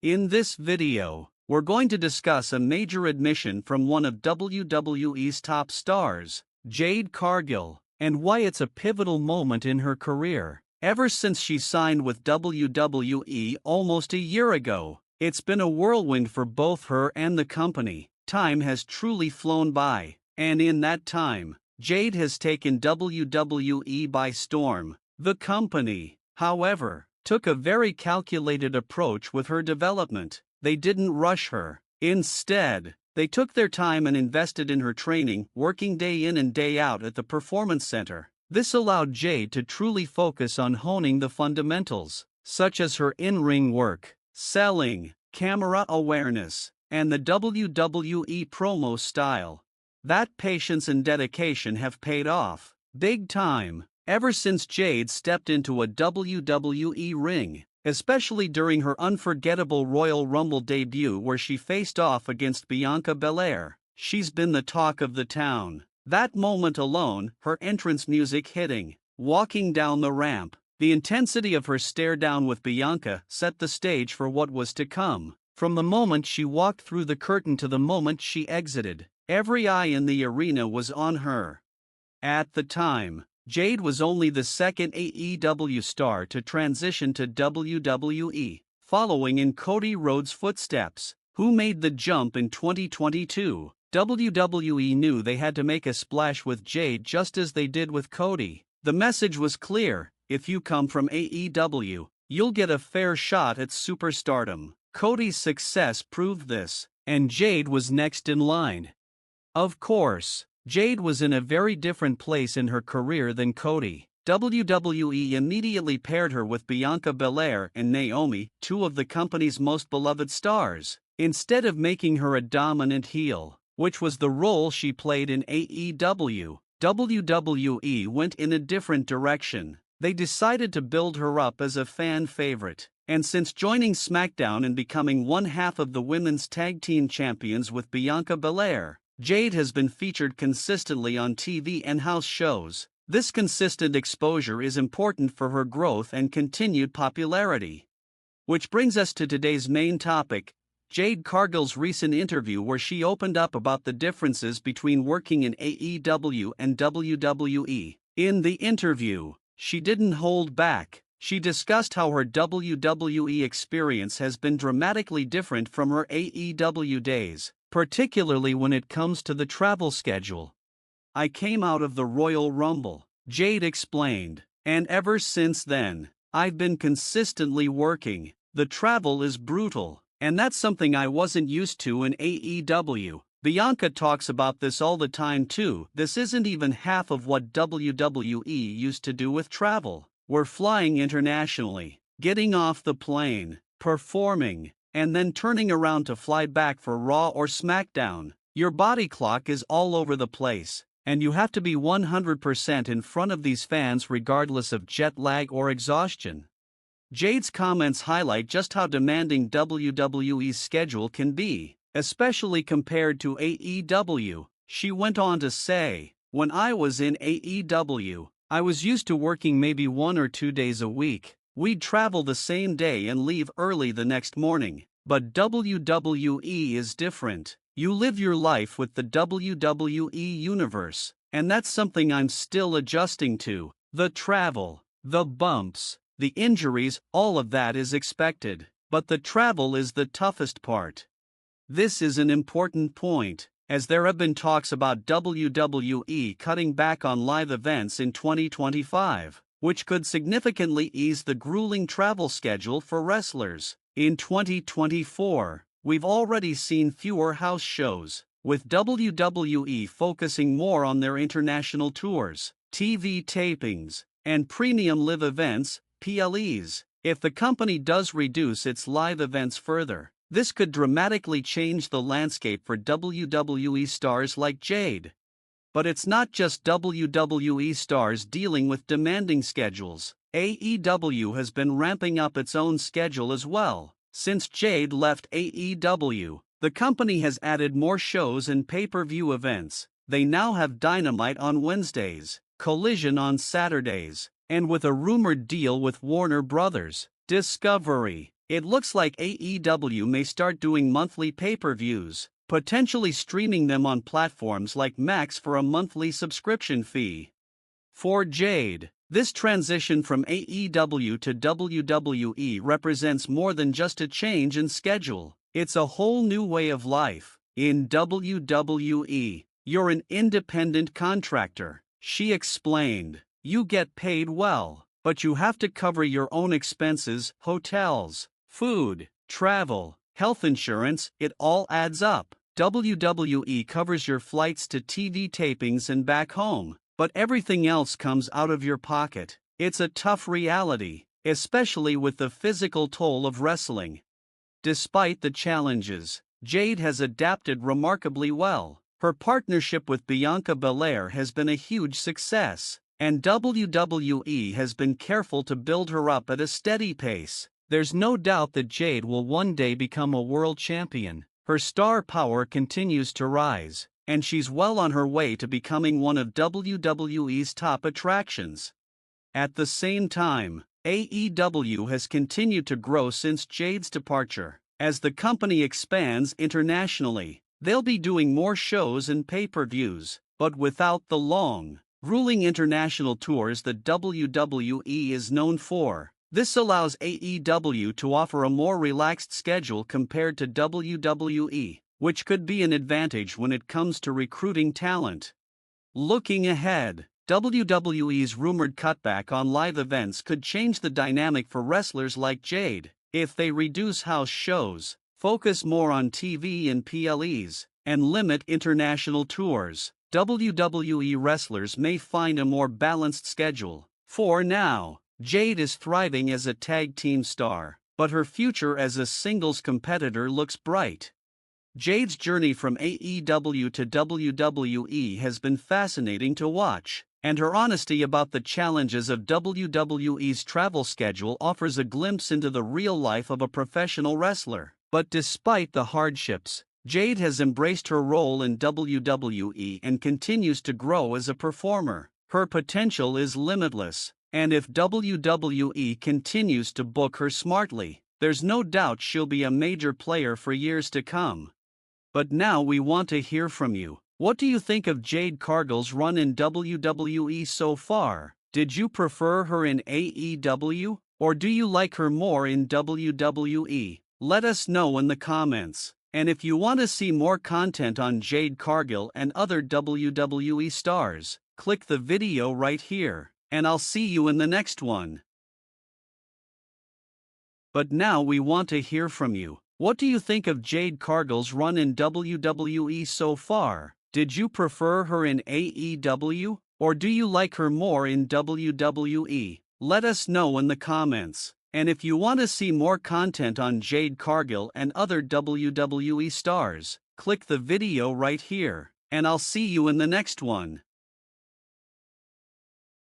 In this video, we're going to discuss a major admission from one of WWE's top stars, Jade Cargill, and why it's a pivotal moment in her career. Ever since she signed with WWE almost a year ago, it's been a whirlwind for both her and the company. Time has truly flown by, and in that time, Jade has taken WWE by storm. The company, however, took a very calculated approach with her development. They didn't rush her. Instead, they took their time and invested in her training, working day in and day out at the Performance Center. This allowed Jade to truly focus on honing the fundamentals, such as her in-ring work, selling, camera awareness, and the WWE promo style. That patience and dedication have paid off, big time, ever since Jade stepped into a WWE ring, especially during her unforgettable Royal Rumble debut where she faced off against Bianca Belair. She's been the talk of the town. That moment alone, her entrance music hitting, walking down the ramp, the intensity of her stare down with Bianca set the stage for what was to come. From the moment she walked through the curtain to the moment she exited, every eye in the arena was on her. At the time, Jade was only the second AEW star to transition to WWE, following in Cody Rhodes' footsteps, who made the jump in 2022. WWE knew they had to make a splash with Jade just as they did with Cody. The message was clear: if you come from AEW, you'll get a fair shot at superstardom. Cody's success proved this, and Jade was next in line. Of course, Jade was in a very different place in her career than Cody. WWE immediately paired her with Bianca Belair and Naomi, two of the company's most beloved stars, instead of making her a dominant heel, which was the role she played in AEW. WWE went in a different direction. They decided to build her up as a fan favorite, and since joining SmackDown and becoming one half of the Women's Tag Team Champions with Bianca Belair, Jade has been featured consistently on TV and house shows. This consistent exposure is important for her growth and continued popularity. Which brings us to today's main topic, Jade Cargill's recent interview where she opened up about the differences between working in AEW and WWE. In the interview, she didn't hold back. She discussed how her WWE experience has been dramatically different from her AEW days, particularly when it comes to the travel schedule. I came out of the Royal Rumble, Jade explained, and ever since then, I've been consistently working. The travel is brutal, and that's something I wasn't used to in AEW. Bianca talks about this all the time too. This isn't even half of what WWE used to do with travel. We're flying internationally, getting off the plane, performing, and then turning around to fly back for Raw or SmackDown. Your body clock is all over the place, and you have to be 100% in front of these fans regardless of jet lag or exhaustion. Jade's comments highlight just how demanding WWE's schedule can be, especially compared to AEW. She went on to say, "When I was in AEW, I was used to working maybe 1 or 2 days a week. We'd travel the same day and leave early the next morning. But WWE is different. You live your life with the WWE universe, and that's something I'm still adjusting to. The travel, the bumps, the injuries, all of that is expected, but the travel is the toughest part." This is an important point, as there have been talks about WWE cutting back on live events in 2025, which could significantly ease the grueling travel schedule for wrestlers. In 2024, we've already seen fewer house shows, with WWE focusing more on their international tours, TV tapings, and premium live events, PLEs. If the company does reduce its live events further, this could dramatically change the landscape for WWE stars like Jade. But it's not just WWE stars dealing with demanding schedules. AEW has been ramping up its own schedule as well. Since Jade left AEW, the company has added more shows and pay-per-view events. They now have Dynamite on Wednesdays, Collision on Saturdays, and with a rumored deal with Warner Bros. Discovery, It looks like AEW may start doing monthly pay-per-views, potentially streaming them on platforms like Max for a monthly subscription fee. For Jade, this transition from AEW to WWE represents more than just a change in schedule. It's a whole new way of life. In WWE, you're an independent contractor, she explained. You get paid well, but you have to cover your own expenses, hotels, food, travel, health insurance, it all adds up. WWE covers your flights to TV tapings and back home, but everything else comes out of your pocket. It's a tough reality, especially with the physical toll of wrestling. Despite the challenges, Jade has adapted remarkably well. Her partnership with Bianca Belair has been a huge success, and WWE has been careful to build her up at a steady pace. There's no doubt that Jade will one day become a world champion. Her star power continues to rise, and she's well on her way to becoming one of WWE's top attractions. At the same time, AEW has continued to grow since Jade's departure. As the company expands internationally, they'll be doing more shows and pay-per-views, but without the long, grueling international tours that WWE is known for. This allows AEW to offer a more relaxed schedule compared to WWE, which could be an advantage when it comes to recruiting talent. Looking ahead, WWE's rumored cutback on live events could change the dynamic for wrestlers like Jade. If they reduce house shows, focus more on TV and PLEs, and limit international tours, WWE wrestlers may find a more balanced schedule. For now, Jade is thriving as a tag team star, but her future as a singles competitor looks bright. Jade's journey from AEW to WWE has been fascinating to watch, and her honesty about the challenges of WWE's travel schedule offers a glimpse into the real life of a professional wrestler. But despite the hardships, Jade has embraced her role in WWE and continues to grow as a performer. Her potential is limitless, and if WWE continues to book her smartly, there's no doubt she'll be a major player for years to come. But now we want to hear from you. What do you think of Jade Cargill's run in WWE so far? Did you prefer her in AEW, or do you like her more in WWE? Let us know in the comments. And if you want to see more content on Jade Cargill and other WWE stars, click the video right here, and I'll see you in the next one. But now we want to hear from you. What do you think of Jade Cargill's run in WWE so far? Did you prefer her in AEW, or do you like her more in WWE? Let us know in the comments. And if you want to see more content on Jade Cargill and other WWE stars, click the video right here, and I'll see you in the next one.